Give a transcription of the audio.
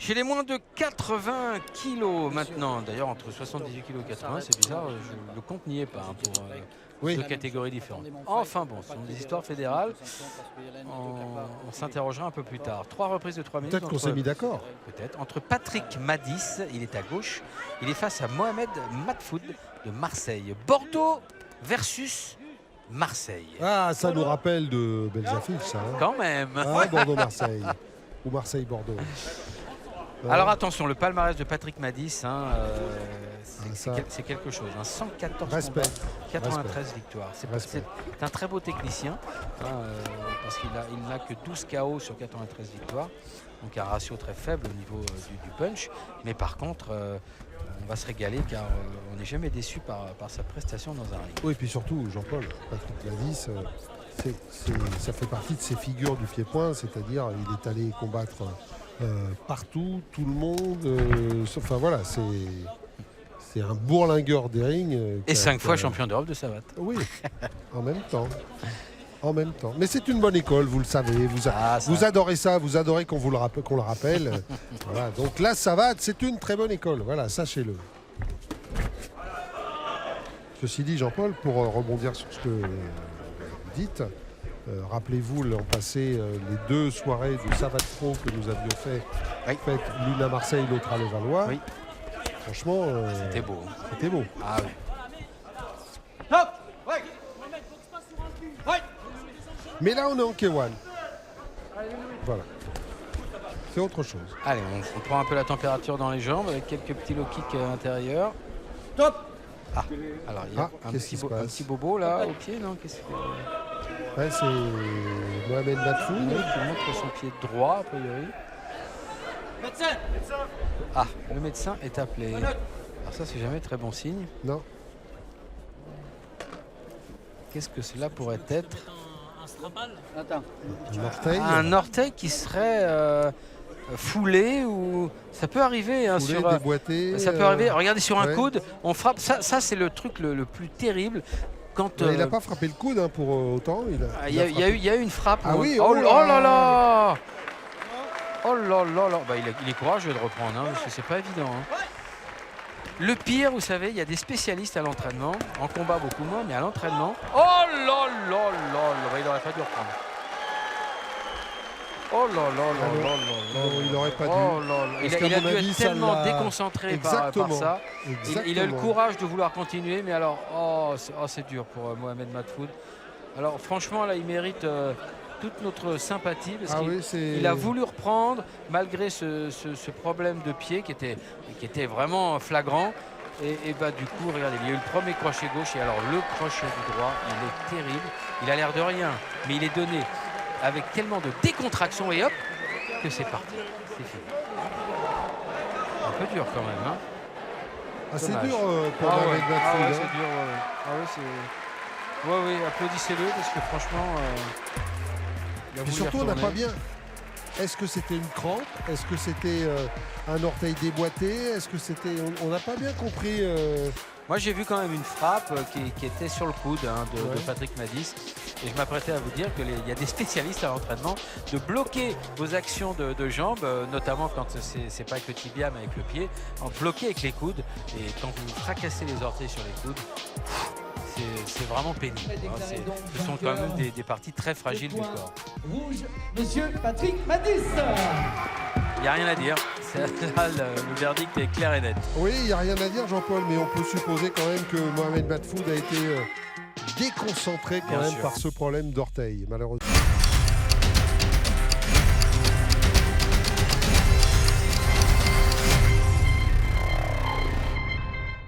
Chez les moins de 80 kilos maintenant, d'ailleurs entre 78 kg et 80, c'est bizarre, le compte n'y est pas hein, pour deux catégories différentes. Enfin bon, ce sont des histoires fédérales, on s'interrogera un peu plus tard. 3 reprises de 3 minutes. Peut-être qu'on s'est mis d'accord. Peut-être. Entre Patrick Madis, il est à gauche, il est face à Mohamed Matfoud de Marseille. Bordeaux versus Marseille. Ah, ça nous rappelle de belles affiches, ça. Hein. Quand même. Ah, Bordeaux-Marseille. Ou Marseille-Bordeaux. Alors attention, le palmarès de Patrick Madis, hein, c'est quelque chose. Hein, 114 Respect. combats, 93 victoires. C'est un très beau technicien, hein, parce qu'il n'a que 12 KO sur 93 victoires. Donc un ratio très faible au niveau du punch. Mais par contre, on va se régaler car on n'est jamais déçu par sa prestation dans un ring. Oui, et puis surtout, Jean-Paul, Patrick Madis, ça fait partie de ses figures du pied-point, c'est-à-dire il est allé combattre partout, tout le monde. Enfin voilà, c'est un bourlingueur des rings. Et 5 fois champion d'Europe de savate. Oui, en même temps. En même temps. Mais c'est une bonne école, vous le savez. Vous adorez ça, vous adorez qu'on le rappelle. Voilà. Donc la savate, c'est une très bonne école. Voilà, sachez-le. Ceci dit, Jean-Paul, pour rebondir sur ce que vous dites, rappelez-vous l'an passé, les 2 soirées de Savate Pro que nous avions faites, l'une à Marseille, l'autre à Levallois. Oui. Franchement, c'était beau. C'était beau. Ah oui. Mais là, on est en K1. Voilà. C'est autre chose. Allez, on prend un peu la température dans les jambes avec quelques petits low kicks intérieurs. Top. Ah, alors il y a un petit bobo là au pied, non? Qu'est-ce que... Ouais, c'est Mohamed Matfoud qui montre son pied droit, a priori. Médecin. Ah, le médecin est appelé. Alors ça, c'est jamais très bon signe. Non. Qu'est-ce que cela pourrait être? Attends. Un orteil. Un orteil qui serait foulé ou ça peut arriver hein, foulé, sur déboîté, ça peut arriver. Regardez sur un coude, on frappe. Ça c'est le truc le plus terrible. Quand, il n'a pas frappé le coude hein, pour autant. Il y a eu une frappe. Ah oui. Oh là là. Oh là là là. Bah, il est courageux de reprendre hein, parce que c'est pas évident. Hein. Le pire, vous savez, il y a des spécialistes à l'entraînement, en combat beaucoup moins, mais à l'entraînement. Oh là là là là, bah, il n'aurait pas dû reprendre. Oh là là là là là. Non, il n'aurait pas dû. Oh là là. Il a dû être tellement déconcentré par ça. Il a eu le courage de vouloir continuer, mais alors, c'est dur pour Mohamed Matfoud. Alors franchement, là, il mérite toute notre sympathie parce qu'il a voulu reprendre malgré ce problème de pied qui était vraiment flagrant. Et bah du coup, regardez, il y a eu le premier crochet gauche et alors le crochet du droit, il est terrible. Il a l'air de rien, mais il est donné avec tellement de décontraction et hop, que c'est parti. C'est fini. Un peu dur quand même. Hein. Ah, c'est dur pour Mohamed Matfoud. Ah ouais, c'est dur. Ah ouais, c'est... Oui, applaudissez-le parce que franchement... Et surtout, on n'a pas bien... Est-ce que c'était une crampe? Est-ce que c'était un orteil déboîté? Est-ce que c'était... On n'a pas bien compris... Moi, j'ai vu quand même une frappe qui était sur le coude hein, de Patrick Madis. Et je m'apprêtais à vous dire qu'il y a des spécialistes à l'entraînement de bloquer vos actions de jambes, notamment quand c'est pas avec le tibia mais avec le pied, en bloquer avec les coudes. Et quand vous fracassez les orteils sur les coudes, c'est vraiment pénible. Hein. Ce sont quand même des parties très fragiles du corps. Rouge, monsieur Patrick Madis. Il n'y a rien à dire. Là, le verdict est clair et net. Oui, il n'y a rien à dire, Jean-Paul, mais on peut supposer quand même que Mohamed Matfoud a été déconcentré quand même par ce problème d'orteil, malheureusement.